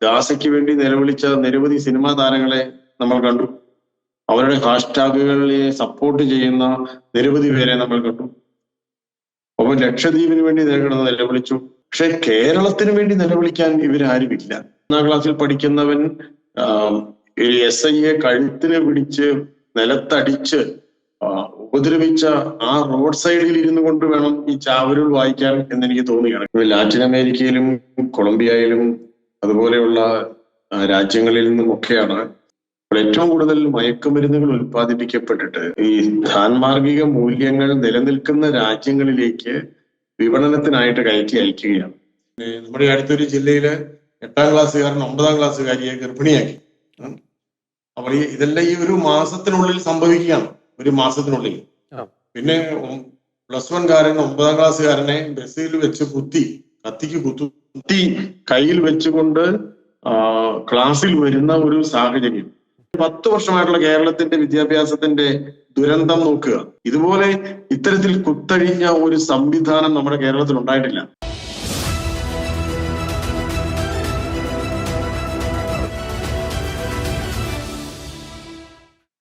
ഗാസയ്ക്ക് വേണ്ടി നിലവിളിച്ച നിരവധി സിനിമാ താരങ്ങളെ നമ്മൾ കണ്ടു. അവരുടെ ഹാഷ്ടാഗുകളെ സപ്പോർട്ട് ചെയ്യുന്ന നിരവധി പേരെ നമ്മൾ കണ്ടു. അപ്പോൾ ലക്ഷദ്വീപിന് വേണ്ടി നിലവിളിച്ചു. പക്ഷെ കേരളത്തിന് വേണ്ടി നിലവിളിക്കാൻ ഇവരാരുമില്ല. 1ാം ക്ലാസ്സിൽ പഠിക്കുന്നവൻ SIയെ കഴുത്തിന് പിടിച്ച് നിലത്തടിച്ച് ഉപദ്രവിച്ച ആ റോഡ് സൈഡിൽ ഇരുന്നു കൊണ്ട് വേണം ഈ ചാവരുൾ വായിക്കാൻ എന്നെനിക്ക് തോന്നുകയാണ്. ലാറ്റിൻ അമേരിക്കയിലും കൊളംബിയയിലും അതുപോലെയുള്ള രാജ്യങ്ങളിൽ നിന്നുമൊക്കെയാണ് ഏറ്റവും കൂടുതൽ മയക്കുമരുന്നുകൾ ഉൽപ്പാദിപ്പിക്കപ്പെട്ടിട്ട് ഈ ധാൻമാർഗിക മൂല്യങ്ങൾ നിലനിൽക്കുന്ന രാജ്യങ്ങളിലേക്ക് വിപണനത്തിനായിട്ട് കയറ്റി അയക്കുകയാണ്. നമ്മുടെ അടുത്തൊരു ജില്ലയില് 8ാം ക്ലാസ്സുകാരൻ 9ാം ക്ലാസ്സുകാരിയെ ഗർഭിണിയാക്കി. അപ്പോൾ ഇതെല്ലാം ഈ ഒരു മാസത്തിനുള്ളിൽ സംഭവിക്കുകയാണ്. ഒരു മാസത്തിനുള്ളിൽ. പിന്നെ +1 കാരൻ 9ാം ക്ലാസ്സുകാരനെ ബസ്സിൽ വെച്ച് കത്തിക്ക് കുത്തി കയ്യിൽ വെച്ചുകൊണ്ട് ക്ലാസ്സിൽ വരുന്ന ഒരു സാഹചര്യം. 10 വർഷമായിട്ടുള്ള കേരളത്തിന്റെ വിദ്യാഭ്യാസത്തിന്റെ ദുരന്തം നോക്കുക. ഇതുപോലെ ഇത്തരത്തിൽ കുത്തഴിഞ്ഞ ഒരു സംവിധാനം നമ്മുടെ കേരളത്തിൽ ഉണ്ടായിട്ടില്ല.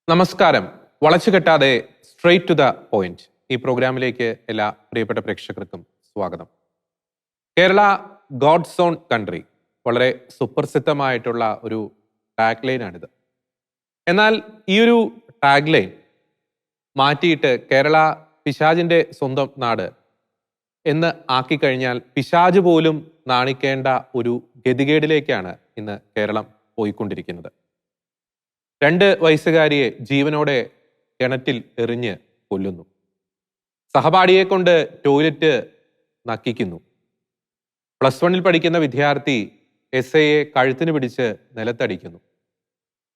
നമസ്കാരം. വളച്ചുകെട്ടാതെ സ്ട്രെയിറ്റ് ടു ദ പോയിന്റ് ഈ പ്രോഗ്രാമിലേക്ക് എല്ലാ പ്രിയപ്പെട്ട പ്രേക്ഷകർക്കും സ്വാഗതം. കേരള ഗോഡ്സ് ഓൺ കൺട്രി വളരെ സുപ്രസിദ്ധമായിട്ടുള്ള ഒരു ടാഗ് ലൈനാണിത്. എന്നാൽ ഈ ഒരു ടാഗ് ലൈൻ മാറ്റിയിട്ട് കേരള പിശാചിന്റെ സ്വന്തം നാട് എന്ന് ആക്കിക്കഴിഞ്ഞാൽ പിശാച് പോലും നാണിക്കേണ്ട ഒരു ഗതികേടിലേക്കാണ് ഇന്ന് കേരളം പോയിക്കൊണ്ടിരിക്കുന്നത്. 2 വയസ്സുകാരിയെ ജീവനോടെ കിണറ്റിൽ എറിഞ്ഞ് കൊല്ലുന്നു. സഹപാഠിയെ കൊണ്ട് ടോയ്ലറ്റ് നക്കിക്കുന്നു. +1 പഠിക്കുന്ന വിദ്യാർത്ഥി SIയെ കഴുത്തിന് പിടിച്ച് നിലത്തടിക്കുന്നു.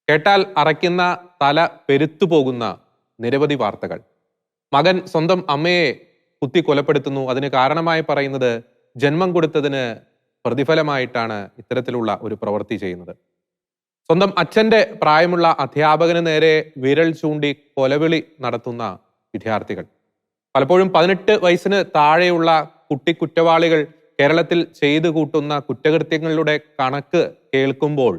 കേട്ടാൽ അറയ്ക്കുന്ന തല പെരുത്തു പോകുന്ന നിരവധി വാർത്തകൾ. മകൻ സ്വന്തം അമ്മയെ കുത്തി കൊലപ്പെടുത്തുന്നു. അതിന് കാരണമായി പറയുന്നത് ജന്മം കൊടുത്തതിന് പ്രതിഫലമായിട്ടാണ് ഇത്തരത്തിലുള്ള ഒരു പ്രവൃത്തി ചെയ്യുന്നത്. സ്വന്തം അച്ഛന്റെ പ്രായമുള്ള അധ്യാപകന് നേരെ വിരൽ ചൂണ്ടി കൊലവിളി നടത്തുന്ന വിദ്യാർത്ഥികൾ. പലപ്പോഴും 18 വയസ്സിന് താഴെയുള്ള കുറ്റവാളികൾ കേരളത്തിൽ ചെയ്തു കൂട്ടുന്ന കുറ്റകൃത്യങ്ങളുടെ കണക്ക് കേൾക്കുമ്പോൾ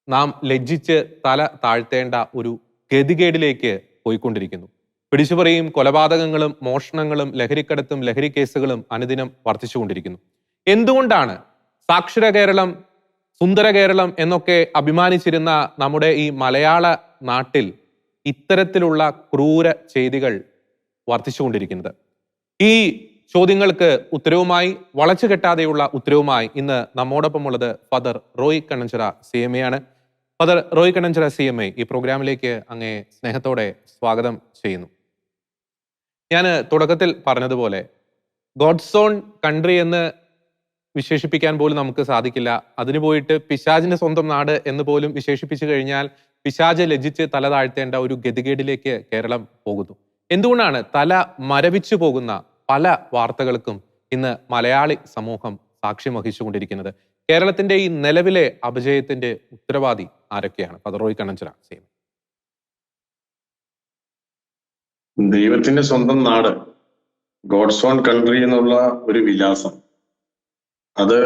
നാം ലജ്ജിച്ച് തല താഴ്ത്തേണ്ട ഒരു ഗതികേടിലേക്ക് പോയിക്കൊണ്ടിരിക്കുന്നു. പിടിച്ചുപറിയും കൊലപാതകങ്ങളും മോഷണങ്ങളും ലഹരിക്കടത്തും ലഹരി കേസുകളും അനുദിനം വർദ്ധിച്ചുകൊണ്ടിരിക്കുന്നു. എന്തുകൊണ്ടാണ് സാക്ഷര കേരളം, സുന്ദര കേരളം എന്നൊക്കെ അഭിമാനിച്ചിരുന്ന നമ്മുടെ ഈ മലയാള നാട്ടിൽ ഇത്തരത്തിലുള്ള ക്രൂര ചെയ്തികൾ വർദ്ധിച്ചുകൊണ്ടിരിക്കുന്നത്? ഈ ചോദ്യങ്ങൾക്ക് ഉത്തരവുമായി, വളച്ചുകെട്ടാതെയുള്ള ഉത്തരവുമായി ഇന്ന് നമ്മോടൊപ്പമുള്ളത് ഫാദർ റോയ് കണ്ണഞ്ചിറ CMA ആണ്. ഫാദർ റോയ് കണ്ണഞ്ചിറ CMA, ഈ പ്രോഗ്രാമിലേക്ക് അങ്ങേ സ്നേഹത്തോടെ സ്വാഗതം ചെയ്യുന്നു. ഞാൻ തുടക്കത്തിൽ പറഞ്ഞതുപോലെ ഗോഡ്സ് ഓൺ കൺട്രി എന്ന് വിശേഷിപ്പിക്കാൻ പോലും നമുക്ക് സാധിക്കില്ല. അതിന് പോയിട്ട് പിശാചിന്റെ സ്വന്തം നാട് എന്ന് പോലും വിശേഷിപ്പിച്ചു കഴിഞ്ഞാൽ പിശാച് ലജ്ജിച്ച് തല താഴ്ത്തേണ്ട ഒരു ഗതികേടിലേക്ക് കേരളം പോകുന്നു. എന്തുകൊണ്ടാണ് തല മരവിച്ചു പോകുന്ന പല വാർത്തകൾക്കും ഇന്ന് മലയാളി സമൂഹം സാക്ഷ്യം വഹിച്ചുകൊണ്ടിരിക്കുന്നത്? കേരളത്തിന്റെ ഈ നിലവിലെ അപജയത്തിന്റെ ഉത്തരവാദി ആരൊക്കെയാണ്? Father Roy Kannanchira CMA. ദൈവത്തിന്റെ സ്വന്തം നാട്, ഗോഡ്സ് ഓൺ കൺട്രി എന്നുള്ള ഒരു വിലാസം, അത്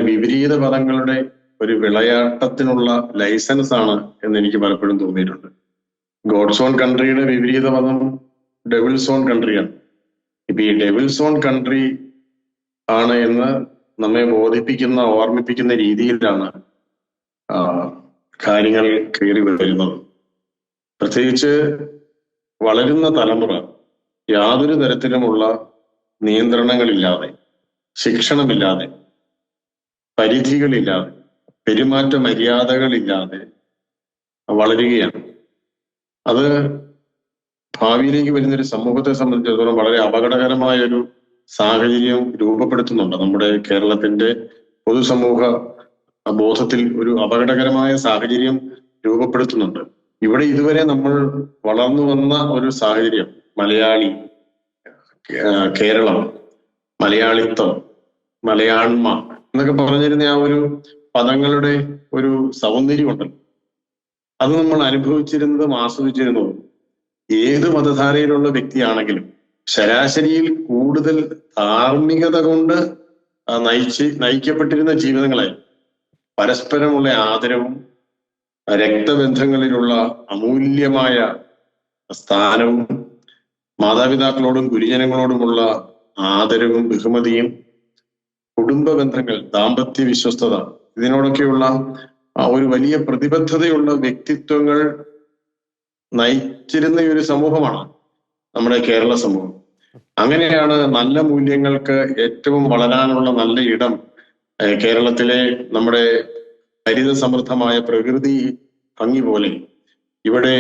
വിപരീത പദങ്ങളുടെ ഒരു വിളയാട്ടത്തിനുള്ള ലൈസൻസ് ആണ് എന്ന് എനിക്ക് പലപ്പോഴും തോന്നിയിട്ടുണ്ട്. ഗോഡ്സ് ഓൺ കൺട്രിയുടെ വിപരീത പദം ഡെവിൾസ് ഓൺ കൺട്രിയാണ്. ഇപ്പൊ ഈ ഡെവിൾസ് ഓൺ കൺട്രി ആണ് എന്ന് നമ്മെ ഓർമ്മിപ്പിക്കുന്ന രീതിയിലാണ് കാര്യങ്ങൾ കയറി വരുന്നത്. പ്രത്യേകിച്ച് വളരുന്ന തലമുറ യാതൊരു തരത്തിലുമുള്ള നിയന്ത്രണങ്ങളില്ലാതെ, ശിക്ഷണമില്ലാതെ, പരിധികളില്ലാതെ, പെരുമാറ്റ മര്യാദകളില്ലാതെ വളരുകയാണ്. അത് ഭാവിയിലേക്ക് വരുന്നൊരു സമൂഹത്തെ സംബന്ധിച്ചിടത്തോളം വളരെ അപകടകരമായ ഒരു സാഹചര്യം രൂപപ്പെടുത്തുന്നുണ്ട്. നമ്മുടെ കേരളത്തിന്റെ പൊതുസമൂഹ ബോധത്തിൽ ഒരു അപകടകരമായ സാഹചര്യം രൂപപ്പെടുത്തുന്നുണ്ട്. ഇവിടെ ഇതുവരെ നമ്മൾ വളർന്നു വന്ന ഒരു സാഹചര്യം, മലയാളി, കേരളം, മലയാളിത്വം, മലയാണ്മ എന്നൊക്കെ പറഞ്ഞിരുന്ന ആ ഒരു പദങ്ങളുടെ ഒരു സൗന്ദര്യമുണ്ടല്ലോ, അത് നമ്മൾ അനുഭവിച്ചിരുന്നതും ആസ്വദിച്ചിരുന്നതും ഏത് മതധാരയിലുള്ള വ്യക്തിയാണെങ്കിലും ശരാശരിയിൽ കൂടുതൽ ധാർമ്മികത കൊണ്ട് നയിക്കപ്പെട്ടിരുന്ന ജീവിതങ്ങളെ പരസ്പരമുള്ള ആദരവും രക്തബന്ധങ്ങളിലുള്ള അമൂല്യമായ സ്ഥാനവും മാതാപിതാക്കളോടും ഗുരുജനങ്ങളോടുമുള്ള ആദരവും ബഹുമതിയും കുടുംബ ബന്ധങ്ങൾ, ദാമ്പത്യ വിശ്വസ്തത, ഇതിനോടൊക്കെയുള്ള ഒരു വലിയ പ്രതിബദ്ധതയുള്ള വ്യക്തിത്വങ്ങൾ നയിച്ചിരുന്ന ഈ ഒരു സമൂഹമാണ് നമ്മുടെ കേരള സമൂഹം. അങ്ങനെയാണ് നല്ല മൂല്യങ്ങൾക്ക് ഏറ്റവും വളരാനുള്ള നല്ല ഇടം കേരളത്തിലെ നമ്മുടെ ഹരിത സമൃദ്ധമായ പ്രകൃതി ഭംഗി പോലെ ഇവിടെ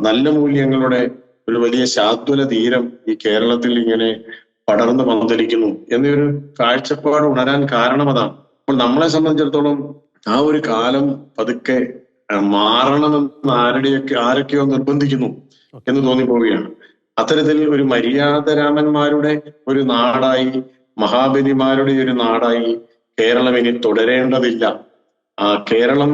നല്ല മൂല്യങ്ങളുടെ ഒരു വലിയ ശാദ്വല തീരം ഈ കേരളത്തിൽ ഇങ്ങനെ പടർന്നു പന്തലിക്കുന്നു എന്നൊരു കാഴ്ചപ്പാട് ഉണരാൻ കാരണം അതാണ്. അപ്പോൾ നമ്മളെ സംബന്ധിച്ചിടത്തോളം ആ ഒരു കാലം പതുക്കെ മാറണമെന്ന് ആരൊക്കെയോ നിർബന്ധിക്കുന്നു എന്ന് തോന്നിപ്പോവുകയാണ്. അത്തരത്തിൽ ഒരു മര്യാദരാമന്മാരുടെ ഒരു നാടായി, മഹാബലിമാരുടെ ഒരു നാടായി കേരളം ഇനി തുടരേണ്ടതില്ല. കേരളം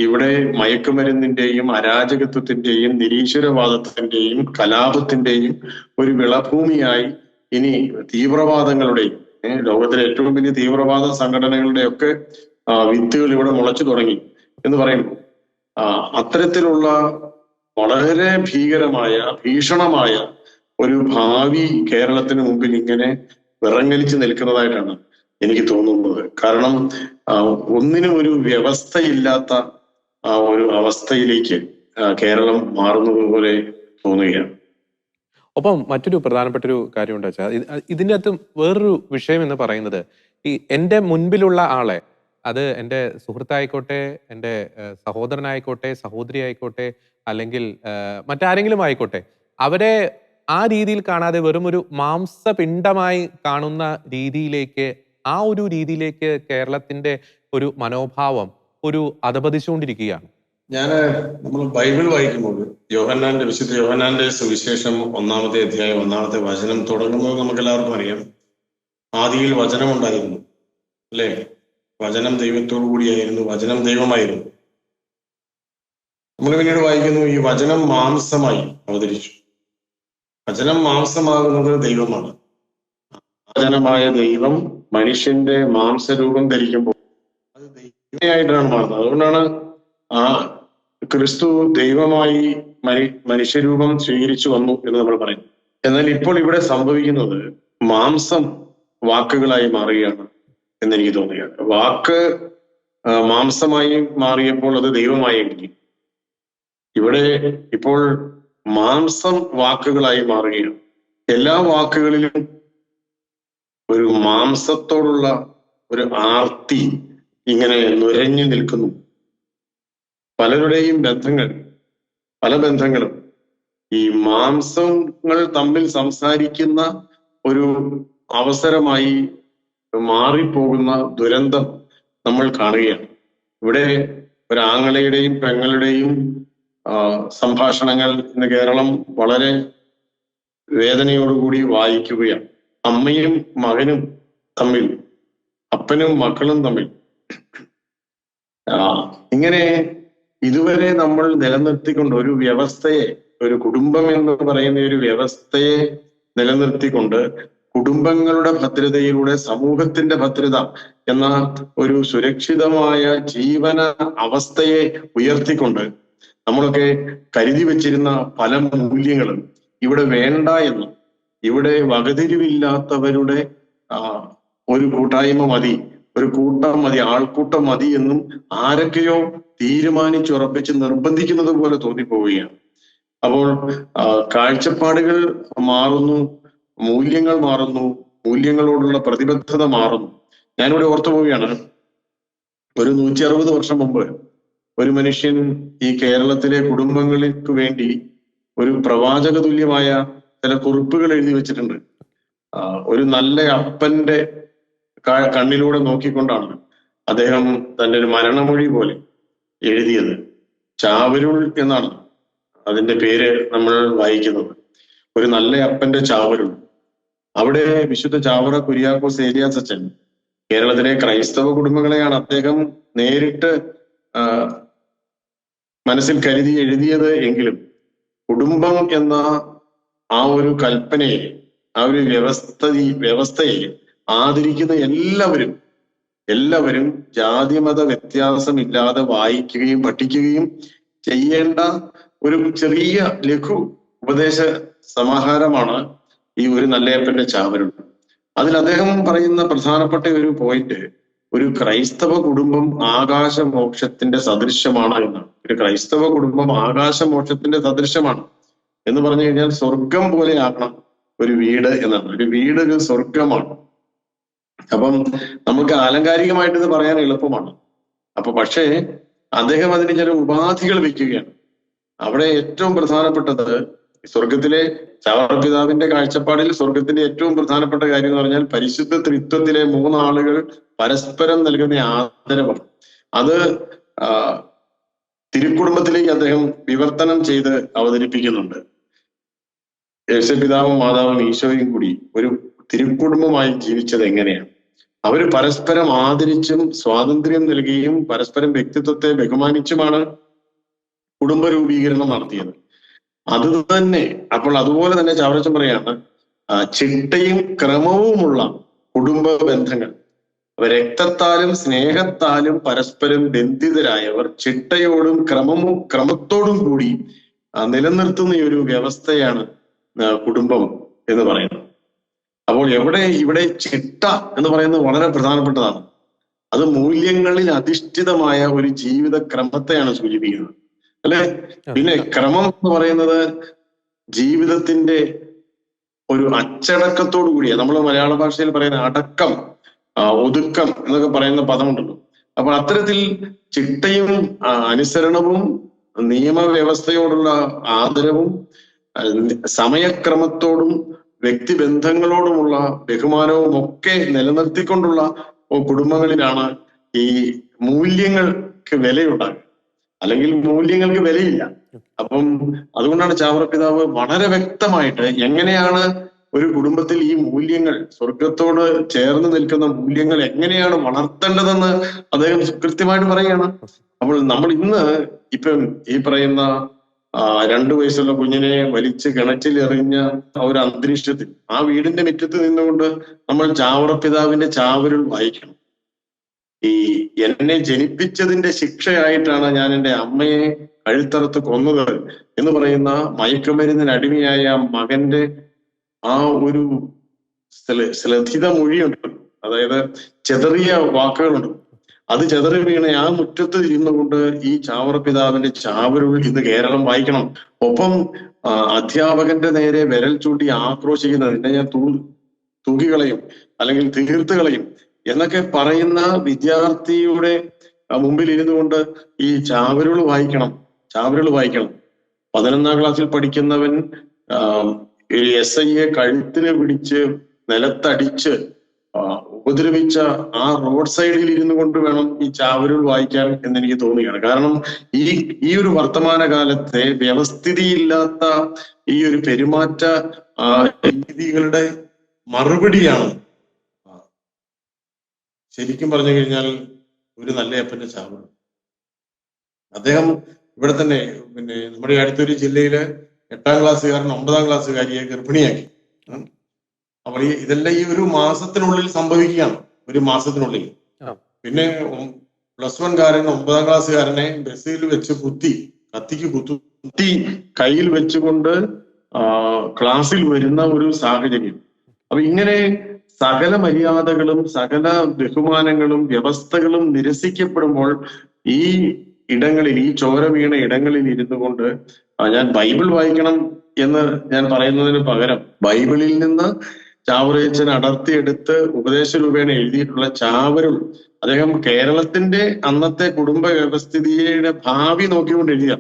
ഇവിടെ മയക്കുമരുന്നിന്റെയും അരാജകത്വത്തിന്റെയും നിരീശ്വരവാദത്തിന്റെയും കലാപത്തിന്റെയും ഒരു വിളഭൂമിയായി ഇനി തീവ്രവാദങ്ങളുടെയും ലോകത്തിലെ ഏറ്റവും വലിയ തീവ്രവാദ സംഘടനകളുടെ ഒക്കെ വിത്തുകൾ ഇവിടെ മുളച്ചു തുടങ്ങി എന്ന് പറയുമ്പോൾ അത്തരത്തിലുള്ള വളരെ ഭീഷണമായ ഒരു ഭാവി കേരളത്തിന് മുമ്പിൽ ഇങ്ങനെ വിറങ്ങലിച്ച് നിൽക്കുന്നതായിട്ടാണ് എനിക്ക് തോന്നുന്നത്. കാരണം ഒന്നിനും ഒരു വ്യവസ്ഥയില്ലാത്ത ഒരു അവസ്ഥയിലേക്ക് കേരളം മാറുന്നത് പോലെ തോന്നുകയാണ്. ഒപ്പം മറ്റൊരു പ്രധാനപ്പെട്ട ഒരു കാര്യം എന്താ വെച്ചാൽ ഇതിൻ്റെ അകത്ത് വേറൊരു വിഷയം എന്ന് പറയുന്നത്, ഈ എൻ്റെ മുൻപിലുള്ള ആളെ, അത് എൻ്റെ സുഹൃത്തായിക്കോട്ടെ, എൻ്റെ സഹോദരനായിക്കോട്ടെ, സഹോദരി ആയിക്കോട്ടെ, അല്ലെങ്കിൽ മറ്റാരെങ്കിലും ആയിക്കോട്ടെ, അവരെ ആ രീതിയിൽ കാണാതെ വെറും ഒരു മാംസപിണ്ഡമായി കാണുന്ന രീതിയിലേക്ക്, ആ ഒരു രീതിയിലേക്ക് കേരളത്തിന്റെ ഒരു മനോഭാവം ഒരു അധപതിച്ചുകൊണ്ടിരിക്കുകയാണ്. നമ്മൾ ബൈബിൾ വായിക്കുമ്പോൾ വിശുദ്ധ യോഹന്നാന്റെ സുവിശേഷം 1-ാമത്തെ അധ്യായം 1-ാമത്തെ വചനം തുടങ്ങുന്നത് നമുക്ക് എല്ലാവർക്കും അറിയാം. ആദിയിൽ വചനം ഉണ്ടായിരുന്നു, അല്ലെ? വചനം ദൈവത്തോടു കൂടിയായിരുന്നു, വചനം ദൈവമായിരുന്നു. നമ്മൾ പിന്നീട് വായിക്കുന്നു, ഈ വചനം മാംസമായി അവതരിച്ചു. വചനം മാംസമാകുന്നത് ദൈവമാണ്. വചനമായ ദൈവം മനുഷ്യന്റെ മാംസരൂപം ധരിക്കുമ്പോൾ അത് ദൈവമായിട്ടാണ് മാറുന്നത്. അതുകൊണ്ടാണ് ആ ക്രിസ്തു ദൈവമായി മനുഷ്യരൂപം സ്വീകരിച്ചു വന്നു എന്ന് നമ്മൾ പറയുന്നു. എന്നാൽ ഇപ്പോൾ ഇവിടെ സംഭവിക്കുന്നത് മാംസം വാക്കുകളായി മാറുകയാണ് എന്നെനിക്ക് തോന്നുകയാണ്. വാക്ക് മാംസമായി മാറിയപ്പോൾ അത് ദൈവമായി. ഇവിടെ ഇപ്പോൾ മാംസം വാക്കുകളായി മാറുകയാണ്. എല്ലാ വാക്കുകളിലും ഒരു മാംസത്തോടുള്ള ഒരു ആർത്തി ഇങ്ങനെ നുരഞ്ഞു നിൽക്കുന്നു. പലരുടെയും പല ബന്ധങ്ങളും ഈ മാംസങ്ങൾ തമ്മിൽ സംസാരിക്കുന്ന ഒരു അവസരമായി മാറിപ്പോകുന്ന ദുരന്തം നമ്മൾ കാണുകയാണ്. ഇവിടെ ഒരാങ്ങളയുടെയും പെങ്ങളുടെയും സംഭാഷണങ്ങൾ ഇന്ന് കേരളം വളരെ വേദനയോടുകൂടി വായിക്കുകയാണ്. അമ്മയും മകനും തമ്മിൽ, അപ്പനും മക്കളും തമ്മിൽ ഇങ്ങനെ ഇതുവരെ നമ്മൾ നിലനിർത്തിക്കൊണ്ട് ഒരു വ്യവസ്ഥയെ, ഒരു കുടുംബം എന്ന് പറയുന്ന ഒരു വ്യവസ്ഥയെ നിലനിർത്തിക്കൊണ്ട് കുടുംബങ്ങളുടെ ഭദ്രതയിലൂടെ സമൂഹത്തിന്റെ ഭദ്രത എന്ന ഒരു സുരക്ഷിതമായ ജീവന അവസ്ഥയെ ഉയർത്തിക്കൊണ്ട് നമ്മളൊക്കെ കരുതി വെച്ചിരുന്ന പല മൂല്യങ്ങളും ഇവിടെ വേണ്ട എന്നും, ഇവിടെ വകതിരിവില്ലാത്തവരുടെ ഒരു കൂട്ടായ്മ മതി, ഒരു കൂട്ടം മതി, ആൾക്കൂട്ടം മതി എന്നും ആരൊക്കെയോ തീരുമാനിച്ചുറപ്പിച്ച് നിർബന്ധിക്കുന്നത് പോലെ തോന്നിപ്പോവുകയാണ്. അപ്പോൾ കാഴ്ചപ്പാടുകൾ മാറുന്നു, മൂല്യങ്ങൾ മാറുന്നു, മൂല്യങ്ങളോടുള്ള പ്രതിബദ്ധത മാറുന്നു. ഞാനിവിടെ ഓർത്തു പോവുകയാണ്, ഒരു 160 വർഷം മുമ്പ് ഒരു മനുഷ്യൻ ഈ കേരളത്തിലെ കുടുംബങ്ങൾക്ക് വേണ്ടി ഒരു പ്രവാചക തുല്യമായ ചില കുറിപ്പുകൾ എഴുതി വെച്ചിട്ടുണ്ട്. ഒരു നല്ല അപ്പന്റെ കണ്ണിലൂടെ നോക്കിക്കൊണ്ടാണ് അദ്ദേഹം തന്റെ ഒരു മരണമൊഴി പോലെ എഴുതിയത്. ചാവരുൾ എന്നാണ് അതിന്റെ പേര് നമ്മൾ വായിക്കുന്നത്. ഒരു നല്ല അപ്പന്റെ ചാവരുൾ. അവിടെ വിശുദ്ധ ചാവറ കുര്യാക്കോസ് ഏലിയാസ് അച്ഛൻ കേരളത്തിലെ ക്രൈസ്തവ കുടുംബങ്ങളെയാണ് അദ്ദേഹം നേരിട്ട് മനസ്സിൽ കരുതി എഴുതിയത് എങ്കിലും കുടുംബം എന്ന ആ ഒരു കൽപ്പനയെ, ആ ഒരു വ്യവസ്ഥയെ ആദരിക്കുന്ന എല്ലാവരും ജാതിമത വ്യത്യാസമില്ലാതെ വായിക്കുകയും പഠിക്കുകയും ചെയ്യേണ്ട ഒരു ചെറിയ ലഘു ഉപദേശ സമാഹാരമാണ് ഈ ഒരു നല്ലയപ്പന്റെ ചാവരുൾ. അതിൽ അദ്ദേഹം പറയുന്ന പ്രധാനപ്പെട്ട ഒരു പോയിന്റ്, ഒരു ക്രൈസ്തവ കുടുംബം ആകാശമോക്ഷത്തിന്റെ സദൃശ്യമാണ് എന്നാണ്. ഒരു ക്രൈസ്തവ കുടുംബം ആകാശമോക്ഷത്തിന്റെ സദൃശ്യമാണ് എന്ന് പറഞ്ഞു കഴിഞ്ഞാൽ സ്വർഗം പോലെ ആകണം ഒരു വീട് എന്നാണ്. ഒരു വീട് ഒരു സ്വർഗമാണ്. അപ്പം നമുക്ക് ആലങ്കാരികമായിട്ട് ഇത് പറയാൻ എളുപ്പമാണ്. പക്ഷേ അദ്ദേഹം അതിന് ചില ഉപാധികൾ വെക്കുകയാണ്. അവിടെ ഏറ്റവും പ്രധാനപ്പെട്ടത് സ്വർഗത്തിലെ ചാവറപിതാവിന്റെ കാഴ്ചപ്പാടിൽ സ്വർഗത്തിന്റെ ഏറ്റവും പ്രധാനപ്പെട്ട കാര്യം എന്ന് പറഞ്ഞാൽ പരിശുദ്ധ ത്രിത്വത്തിലെ മൂന്നാളുകൾ പരസ്പരം നൽകുന്ന ആദരവാണ്. അത് തിരുക്കുടുംബത്തിലേക്ക് അദ്ദേഹം വിവർത്തനം ചെയ്ത് അവതരിപ്പിക്കുന്നുണ്ട്. യേശുപിതാവും മാതാവും ഈശോയും കൂടി ഒരു തിരുക്കുടുംബമായി ജീവിച്ചത് എങ്ങനെയാണ്? അവര് പരസ്പരം ആദരിച്ചും സ്വാതന്ത്ര്യം നൽകുകയും പരസ്പരം വ്യക്തിത്വത്തെ ബഹുമാനിച്ചുമാണ് കുടുംബ രൂപീകരണം നടത്തിയത്. അതുപോലെ തന്നെ ചാവറച്ചൻ പറയാണ്, ചിട്ടയും ക്രമവുമുള്ള കുടുംബ ബന്ധങ്ങൾ, രക്തത്താലും സ്നേഹത്താലും പരസ്പരം ബന്ധിതരായവർ ചിട്ടയോടും ക്രമത്തോടും കൂടി നിലനിർത്തുന്ന ഒരു വ്യവസ്ഥയാണ് കുടുംബം എന്ന് പറയുന്നത്. അപ്പോൾ ഇവിടെ ചിട്ട എന്ന് പറയുന്നത് വളരെ പ്രധാനപ്പെട്ടതാണ്. അത് മൂല്യങ്ങളിൽ അധിഷ്ഠിതമായ ഒരു ജീവിത ക്രമത്തെയാണ് സൂചിപ്പിക്കുന്നത്, അല്ലെ? പിന്നെ ക്രമം എന്ന് പറയുന്നത് ജീവിതത്തിന്റെ ഒരു അച്ചടക്കത്തോടു കൂടിയ, നമ്മൾ മലയാള ഭാഷയിൽ പറയുന്ന അടക്കം, ഒതുക്കം എന്നൊക്കെ പറയുന്ന പദമുണ്ടല്ലോ. അപ്പൊ അത്തരത്തിൽ ചിട്ടയും അനുസരണവും നിയമവ്യവസ്ഥയോടുള്ള ആദരവും സമയക്രമത്തോടും വ്യക്തിബന്ധങ്ങളോടുമുള്ള ബഹുമാനവും ഒക്കെ നിലനിർത്തിക്കൊണ്ടുള്ള കുടുംബങ്ങളിലാണ് ഈ മൂല്യങ്ങൾക്ക് വിലയുണ്ടാകുക. അല്ലെങ്കിൽ മൂല്യങ്ങൾക്ക് വിലയില്ല. അപ്പം അതുകൊണ്ടാണ് ചാവറപിതാവ് വളരെ വ്യക്തമായിട്ട് എങ്ങനെയാണ് ഒരു കുടുംബത്തിൽ ഈ മൂല്യങ്ങൾ, സ്വർഗത്തോട് ചേർന്ന് നിൽക്കുന്ന മൂല്യങ്ങൾ എങ്ങനെയാണ് വളർത്തേണ്ടതെന്ന് അദ്ദേഹം കൃത്യമായിട്ട് പറയുകയാണ്. അപ്പോൾ നമ്മൾ ഇന്ന് ഇപ്പം ഈ പറയുന്ന 2 വയസ്സുള്ള കുഞ്ഞിനെ വലിച്ച് കിണറ്റിലെറിഞ്ഞ ഒരു അന്തരീക്ഷത്തിൽ ആ വീടിന്റെ മുറ്റത്ത് നിന്നുകൊണ്ട് നമ്മൾ ചാവറപിതാവിന്റെ ചാവരുൾ വായിക്കണം. എന്നെ ജനിപ്പിച്ചതിന്റെ ശിക്ഷയായിട്ടാണ് ഞാൻ എൻ്റെ അമ്മയെ കഴുത്തറുത്ത് കൊന്നത് എന്ന് പറയുന്ന മയക്കുമരുന്നിന് അടിമയായ മകന്റെ ആ ഒരു ശ്രദ്ധിത മൊഴിയുണ്ട്. അതായത് ചെതറിയ വാക്കുകളുണ്ട്. അത് ചെതറി വീണ ആ മുറ്റത്ത് ഇരുന്നുകൊണ്ട് ഈ ചാവറപിതാവിന്റെ ചാവരുൾ ഇന്ന് കേരളം വായിക്കണം. ഒപ്പം അധ്യാപകന്റെ നേരെ വിരൽ ചൂണ്ടി ആക്രോശിക്കുന്നത്, എന്നെ ഞാൻ തൂക്കികളയും അല്ലെങ്കിൽ തീർത്തുകളയും എന്നൊക്കെ പറയുന്ന വിദ്യാർത്ഥിയുടെ മുമ്പിൽ ഇരുന്നു കൊണ്ട് ഈ ചാവരുൾ വായിക്കണം. 11ാം ക്ലാസ്സിൽ പഠിക്കുന്നവൻ SIയെ കഴുത്തിന് പിടിച്ച് നിലത്തടിച്ച് ഉപദ്രവിച്ച ആ റോഡ് സൈഡിൽ ഇരുന്നു കൊണ്ട് വേണം ഈ ചാവരുൾ വായിക്കാൻ എന്നെനിക്ക് തോന്നുകയാണ്. കാരണം ഈ ഒരു വർത്തമാന കാലത്തെ വ്യവസ്ഥിതിയില്ലാത്ത ഈ ഒരു പെരുമാറ്റ രീതികളുടെ മറുപടിയാണ് ശരിക്കും പറഞ്ഞു കഴിഞ്ഞാൽ ഒരു നല്ലയപ്പന്റെ ചാവരുൾ. അദ്ദേഹം ഇവിടെ തന്നെ നമ്മുടെ അടുത്തൊരു ജില്ലയിലെ 8ാം ക്ലാസ്സുകാരൻ 9ാം ക്ലാസ്സുകാരിയെ ഗർഭിണിയാക്കി. അപ്പോൾ ഇതെല്ലാം ഈ ഒരു മാസത്തിനുള്ളിൽ സംഭവിക്കുകയാണ്. ഒരു മാസത്തിനുള്ളിൽ. പിന്നെ +1 കാരൻ 9ാം ക്ലാസ്സുകാരനെ ബസ്സിൽ വെച്ച് കത്തിക്ക് കുത്തി കയ്യിൽ വെച്ചുകൊണ്ട് ക്ലാസ്സിൽ വരുന്ന ഒരു സാഹചര്യം. അപ്പൊ ഇങ്ങനെ സകല മര്യാദകളും സകല ബഹുമാനങ്ങളും വ്യവസ്ഥകളും നിരസിക്കപ്പെടുമ്പോൾ ഈ ഇടങ്ങളിൽ, ഈ ചോര വീണ ഇടങ്ങളിൽ ഇരുന്നു കൊണ്ട് ഞാൻ ബൈബിൾ വായിക്കണം എന്ന് ഞാൻ പറയുന്നതിന് പകരം ബൈബിളിൽ നിന്ന് ചാവറയച്ചൻ അടർത്തിയെടുത്ത് ഉപദേശ രൂപേണ എഴുതിയിട്ടുള്ള ചാവരുൾ അദ്ദേഹം കേരളത്തിന്റെ അന്നത്തെ കുടുംബ വ്യവസ്ഥിതിയുടെ ഭാവി നോക്കിക്കൊണ്ട് എഴുതിയ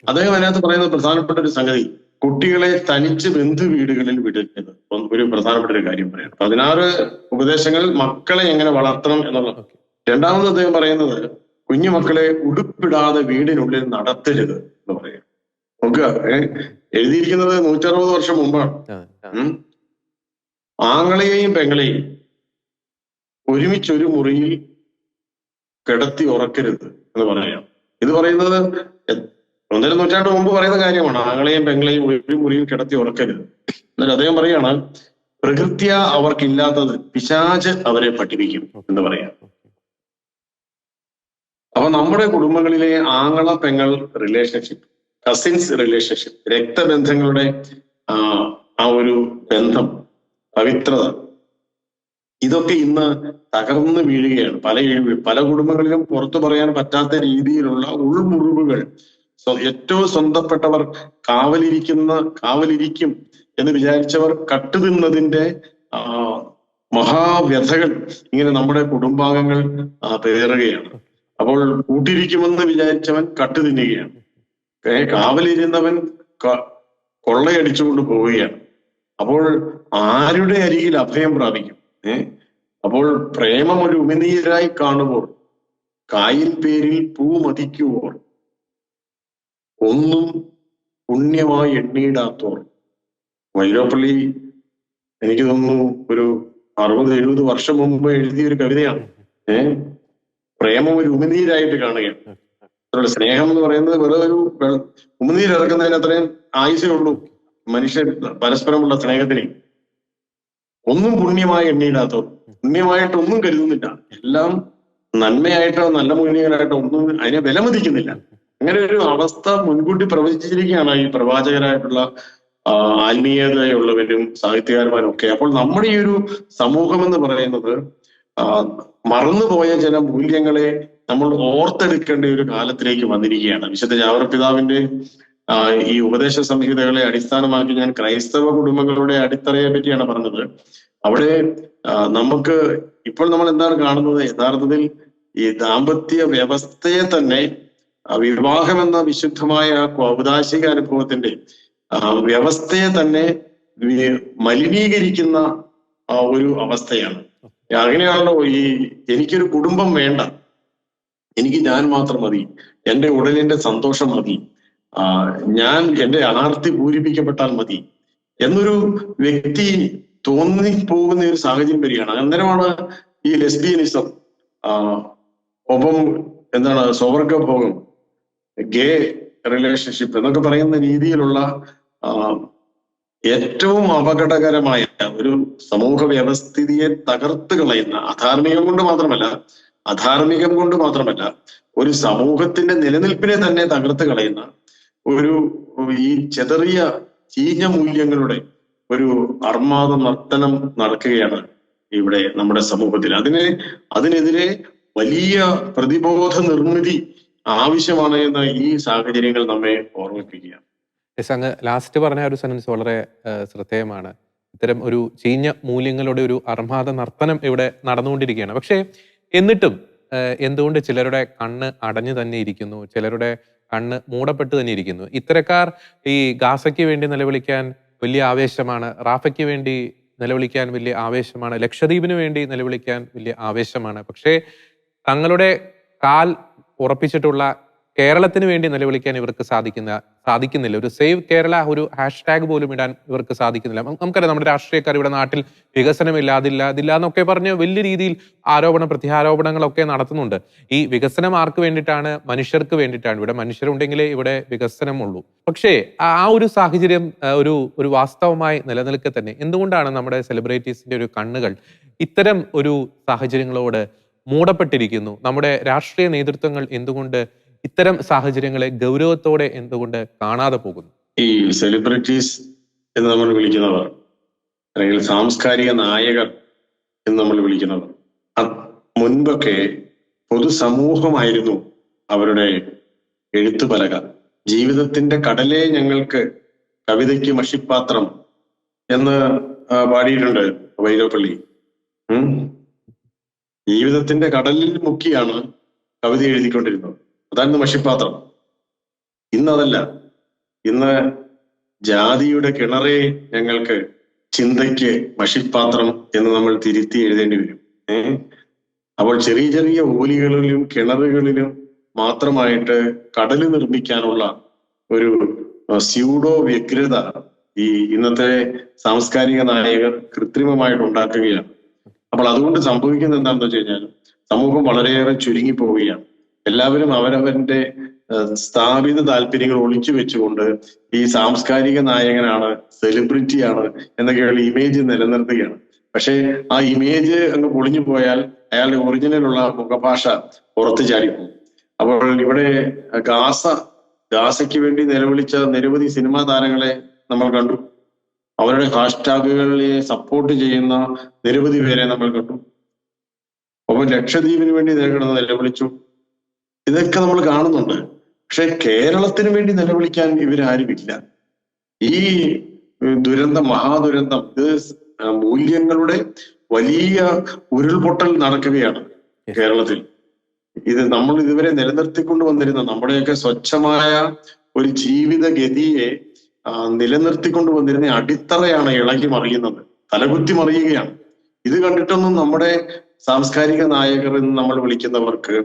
അദ്ദേഹം അതിനകത്ത് പറയുന്ന പ്രധാനപ്പെട്ട ഒരു സംഗതി, കുട്ടികളെ തനിച്ച് ബന്ധു വീടുകളിൽ വിടരുത്. ഒരു പ്രധാനപ്പെട്ട ഒരു കാര്യം പറയണം. 16 ഉപദേശങ്ങൾ മക്കളെ എങ്ങനെ വളർത്തണം എന്നുള്ളത്. രണ്ടാമത് അദ്ദേഹം പറയുന്നത്, കുഞ്ഞു മക്കളെ ഉടുപ്പിടാതെ വീടിനുള്ളിൽ നടത്തരുത് എന്ന് പറയാം. നോക്കുക, എഴുതിയിരിക്കുന്നത് 160 വർഷം മുമ്പാണ്. ആങ്ങളെയും പെങ്ങളെയും ഒരുമിച്ചൊരു മുറിയിൽ കിടത്തി ഉറക്കരുത് എന്ന് പറയാം. ഇത് പറയുന്നത് 1.5 നൂറ്റാണ്ട് മുമ്പ് പറയുന്ന കാര്യമാണ്. ആങ്ങളെയും പെങ്ങളെയും ഒരു മുറിയിൽ കിടത്തി ഉറക്കരുത്. എന്നിട്ട് അദ്ദേഹം പറയാണ്, പ്രകൃത്യ അവർക്കില്ലാത്തത് പിശാച് അവരെ പഠിപ്പിക്കും എന്ന് പറയാം. അപ്പൊ നമ്മുടെ കുടുംബങ്ങളിലെ ആങ്ങള പെങ്ങൾ റിലേഷൻഷിപ്പ്, കസിൻസ് റിലേഷൻഷിപ്പ്, രക്തബന്ധങ്ങളുടെ ആ ഒരു ബന്ധം, പവിത്രത, ഇതൊക്കെ ഇന്ന് തകർന്നു വീഴുകയാണ്. പല കുടുംബങ്ങളിലും പുറത്തു പറയാൻ പറ്റാത്ത രീതിയിലുള്ള ഉൾമുറിവുകൾ, ഏറ്റവും സ്വന്തപ്പെട്ടവർ കാവലിരിക്കും എന്ന് വിചാരിച്ചവർ കട്ടുതിന്നതിന്റെ മഹാവ്യഥകൾ ഇങ്ങനെ നമ്മുടെ കുടുംബാംഗങ്ങൾ പേറുകയാണ്. അപ്പോൾ കൂട്ടിരിക്കുമെന്ന് വിചാരിച്ചവൻ കട്ടുതിന്നുകയാണ്. കാവലിരുന്നവൻ കൊള്ളയടിച്ചുകൊണ്ട് പോവുകയാണ്. അപ്പോൾ ആരുടെ അരികിൽ അഭയം പ്രാപിക്കും? അപ്പോൾ പ്രേമം ഒരു ഉമിനീരായി കാണുമ്പോൾ, കായിൽ പേരിൽ പൂ മതിക്കുവോർ, ഒന്നും പുണ്യമായി എണ്ണിയിടാത്തോർ. വൈലോപ്പള്ളി എനിക്ക് തോന്നുന്നു ഒരു 60-70 വർഷം മുമ്പ് എഴുതിയ ഒരു കവിതയാണ്. പ്രേമം ഒരു ഉമിനീരായിട്ട് കാണുകയാണ്. സ്നേഹം എന്ന് പറയുന്നത് വെറുതെ ഒരു ഉമിനീരിറക്കുന്നതിന് അത്രയും ആയുസേ ഉള്ളൂ മനുഷ്യർ പരസ്പരമുള്ള സ്നേഹത്തിന്. ഒന്നും പുണ്യമായി എണ്ണിയിടാത്തോ, പുണ്യമായിട്ടൊന്നും കരുതുന്നില്ല, എല്ലാം നന്മയായിട്ടോ നല്ല മൂല്യങ്ങളായിട്ടോ ഒന്നും അതിനെ വിലമതിക്കുന്നില്ല. അങ്ങനെ ഒരു അവസ്ഥ മുൻകൂട്ടി പ്രവചിച്ചിരിക്കുകയാണ് ഈ പ്രവാചകരായിട്ടുള്ള ആത്മീയതയുള്ളവരും സാഹിത്യകാരന്മാരും ഒക്കെ. അപ്പോൾ നമ്മുടെ ഈ ഒരു സമൂഹം എന്ന് പറയുന്നത് മറന്നുപോയ ചില മൂല്യങ്ങളെ നമ്മൾ ഓർത്തെടുക്കേണ്ട ഒരു കാലത്തിലേക്ക് വന്നിരിക്കുകയാണ്. വിശുദ്ധ ജാവർ പിതാവിന്റെ ഈ ഉപദേശ സംഹിതകളെ അടിസ്ഥാനമാക്കി ഞാൻ ക്രൈസ്തവ കുടുംബങ്ങളുടെ അടിത്തറയെ പറ്റിയാണ് പറഞ്ഞത്. അവിടെ നമുക്ക് ഇപ്പോൾ നമ്മൾ എന്താണ് കാണുന്നത്? യഥാർത്ഥത്തിൽ ഈ ദാമ്പത്യ വ്യവസ്ഥയെ തന്നെ, വിവാഹം എന്ന വിശുദ്ധമായ ഔദാശിക അനുഭവത്തിന്റെ വ്യവസ്ഥയെ തന്നെ മലിനീകരിക്കുന്ന ഒരു അവസ്ഥയാണ്. അങ്ങനെയാണല്ലോ എനിക്കൊരു കുടുംബം വേണ്ട, എനിക്ക് ഞാൻ മാത്രം മതി, എൻ്റെ ഉടലിന്റെ സന്തോഷം മതി, ഞാൻ എൻ്റെ ആർത്തി പൂരിപ്പിക്കപ്പെട്ടാൽ മതി എന്നൊരു വ്യക്തി തോന്നിപ്പോകുന്ന ഒരു സാഹചര്യം വരികയാണ്. അന്നേരമാണ് ഈ ലെസ്ബിയനിസം, ഒപ്പം എന്താണ് സ്വവർഗഭോഗം, ഗേ റിലേഷൻഷിപ്പ് എന്നൊക്കെ പറയുന്ന രീതിയിലുള്ള ഏറ്റവും അപകടകരമായ ഒരു സമൂഹ വ്യവസ്ഥിതിയെ തകർത്ത് കളയുന്ന, അധാർമികം കൊണ്ട് മാത്രമല്ല ഒരു സമൂഹത്തിന്റെ നിലനിൽപ്പിനെ തന്നെ തകർത്ത് കളയുന്ന ഒരു ഈ ചെതറിയ ചീഞ്ഞ മൂല്യങ്ങളുടെ ഒരു അർമാദ നർത്തനം നടക്കുകയാണ് ഇവിടെ നമ്മുടെ സമൂഹത്തിൽ. അതിനെതിരെ വലിയ പ്രതിബോധ നിർമ്മിതി ആവശ്യമാണ് എന്ന് ഈ സാഹചര്യങ്ങൾ നമ്മെ ഓർമ്മിപ്പിക്കുകയാണ്. അങ്ങ് ലാസ്റ്റ് പറഞ്ഞ ഒരു സെൻറ്റൻസ് വളരെ ശ്രദ്ധേയമാണ്. ഇത്തരം ഒരു ചീഞ്ഞ മൂല്യങ്ങളുടെ ഒരു അർമാദ നർത്തനം ഇവിടെ നടന്നുകൊണ്ടിരിക്കുകയാണ്. പക്ഷേ എന്നിട്ടും എന്തുകൊണ്ട് ചിലരുടെ കണ്ണ് അടഞ്ഞു തന്നെ ഇരിക്കുന്നു, ചിലരുടെ കണ്ണ് മൂടപ്പെട്ട് തന്നെ ഇരിക്കുന്നു? ഇത്തരക്കാർ ഈ ഗാസയ്ക്ക് വേണ്ടി നിലവിളിക്കാൻ വലിയ ആവേശമാണ്, റാഫയ്ക്ക് വേണ്ടി നിലവിളിക്കാൻ വലിയ ആവേശമാണ്, ലക്ഷദ്വീപിന് വേണ്ടി നിലവിളിക്കാൻ വലിയ ആവേശമാണ്. പക്ഷേ തങ്ങളുടെ കാൽ ഉറപ്പിച്ചിട്ടുള്ള കേരളത്തിന് വേണ്ടി നിലവിളിക്കാൻ ഇവർക്ക് സാധിക്കുന്നില്ല. ഒരു സേവ് കേരള ഒരു ഹാഷ്ടാഗ് പോലും ഇടാൻ ഇവർക്ക് സാധിക്കുന്നില്ല. നമുക്കറിയാം നമ്മുടെ രാഷ്ട്രീയക്കാർ ഇവിടെ നാട്ടിൽ വികസനമില്ല, അതില്ല എന്നൊക്കെ പറഞ്ഞ് വലിയ രീതിയിൽ പ്രത്യാരോപണങ്ങളൊക്കെ നടത്തുന്നുണ്ട്. ഈ വികസനം ആർക്ക് വേണ്ടിയിട്ടാണ്? മനുഷ്യർക്ക് വേണ്ടിയിട്ടാണ്. ഇവിടെ മനുഷ്യരുണ്ടെങ്കിലേ ഇവിടെ വികസനമുള്ളൂ. പക്ഷേ ആ ഒരു സാഹചര്യം ഒരു വാസ്തവമായി നിലനിൽക്കെ തന്നെ എന്തുകൊണ്ടാണ് നമ്മുടെ സെലിബ്രിറ്റീസിന്റെ ഒരു കണ്ണുകൾ ഇത്തരം ഒരു സാഹചര്യങ്ങളോട് മൂടപ്പെട്ടിരിക്കുന്നു? നമ്മുടെ രാഷ്ട്രീയ നേതൃത്വങ്ങൾ എന്തുകൊണ്ട് ഇത്തരം സാഹചര്യങ്ങളെ ഗൗരവത്തോടെ എന്തുകൊണ്ട് കാണാതെ പോകുന്നു? ഈ സെലിബ്രിറ്റീസ് എന്ന് നമ്മൾ വിളിക്കുന്നവർ, അല്ലെങ്കിൽ സാംസ്കാരിക നായകർ എന്ന് നമ്മൾ വിളിക്കുന്നവർ, മുൻപൊക്കെ പൊതുസമൂഹമായിരുന്നു അവരുടെ എഴുത്തുപലക. ജീവിതത്തിന്റെ കടലേ ഞങ്ങൾക്ക് കവിതയ്ക്ക് മഷിപ്പാത്രം എന്ന് പാടിയിട്ടുണ്ട് വൈലോപ്പള്ളി. ജീവിതത്തിന്റെ കടലിൽ മുക്കിയാണ് കവിത എഴുതിക്കൊണ്ടിരുന്നത്. അതായിരുന്നു മഷിപ്പാത്രം. ഇന്നതല്ല. ഇന്ന് ജാതിയുടെ കിണറേ ഞങ്ങൾക്ക് ചിന്തയ്ക്ക് മഷിപ്പാത്രം എന്ന് നമ്മൾ തിരുത്തി എഴുതേണ്ടി വരും. അപ്പോൾ ചെറിയ ചെറിയ ഓലികളിലും കിണറുകളിലും മാത്രമായിട്ട് കടല് നിർമ്മിക്കാനുള്ള ഒരു സ്യൂഡോ വ്യഗ്രത ഈ ഇന്നത്തെ സാംസ്കാരിക നായകർ കൃത്രിമമായിട്ട് ഉണ്ടാക്കുകയാണ്. അപ്പോൾ അതുകൊണ്ട് സംഭവിക്കുന്നത് എന്താണെന്ന് വെച്ച് കഴിഞ്ഞാൽ സമൂഹം വളരെയേറെ ചുരുങ്ങിപ്പോവുകയാണ്. എല്ലാവരും അവരവന്റെ സ്ഥാപിത താല്പര്യങ്ങൾ ഒളിച്ചു വെച്ചുകൊണ്ട് ഈ സാംസ്കാരിക നായകനാണ്, സെലിബ്രിറ്റിയാണ് എന്നൊക്കെയുള്ള ഇമേജ് നിലനിർത്തുകയാണ്. പക്ഷേ ആ ഇമേജ് അങ്ങ് പൊളിഞ്ഞു പോയാൽ അയാളുടെ ഒറിജിനലുള്ള മുഖഭാഷ പുറത്തു ചാടിപ്പോകും. അപ്പോൾ ഇവിടെ ഗാസയ്ക്ക് വേണ്ടി നിലവിളിച്ച നിരവധി സിനിമാ താരങ്ങളെ നമ്മൾ കണ്ടു. അവരുടെ ഹാഷ്ടാഗുകളെ സപ്പോർട്ട് ചെയ്യുന്ന നിരവധി പേരെ നമ്മൾ കണ്ടു. അപ്പൊ ലക്ഷദ്വീപിന് വേണ്ടി നിലവിളിച്ചു. ഇതൊക്കെ നമ്മൾ കാണുന്നുണ്ട്. പക്ഷെ കേരളത്തിന് വേണ്ടി നിലവിളിക്കാൻ ഇവരാരുമില്ല. ഈ മഹാദുരന്തം, ഇത് മൂല്യങ്ങളുടെ വലിയ ഉരുൾപൊട്ടൽ നടക്കുകയാണ് കേരളത്തിൽ. ഇത് നമ്മൾ ഇതുവരെ നിലനിർത്തിക്കൊണ്ട് വന്നിരുന്ന നമ്മുടെയൊക്കെ സ്വച്ഛമായ ഒരു ജീവിതഗതിയെ നിലനിർത്തിക്കൊണ്ട് വന്നിരുന്ന അടിത്തറയാണ് ഇളകി മറിയുന്നത്, തലകുത്തി മറിയുകയാണ്. ഇത് കണ്ടിട്ടൊന്നും നമ്മുടെ സാംസ്കാരിക നായകർ എന്ന് നമ്മൾ വിളിക്കുന്നവർക്ക്,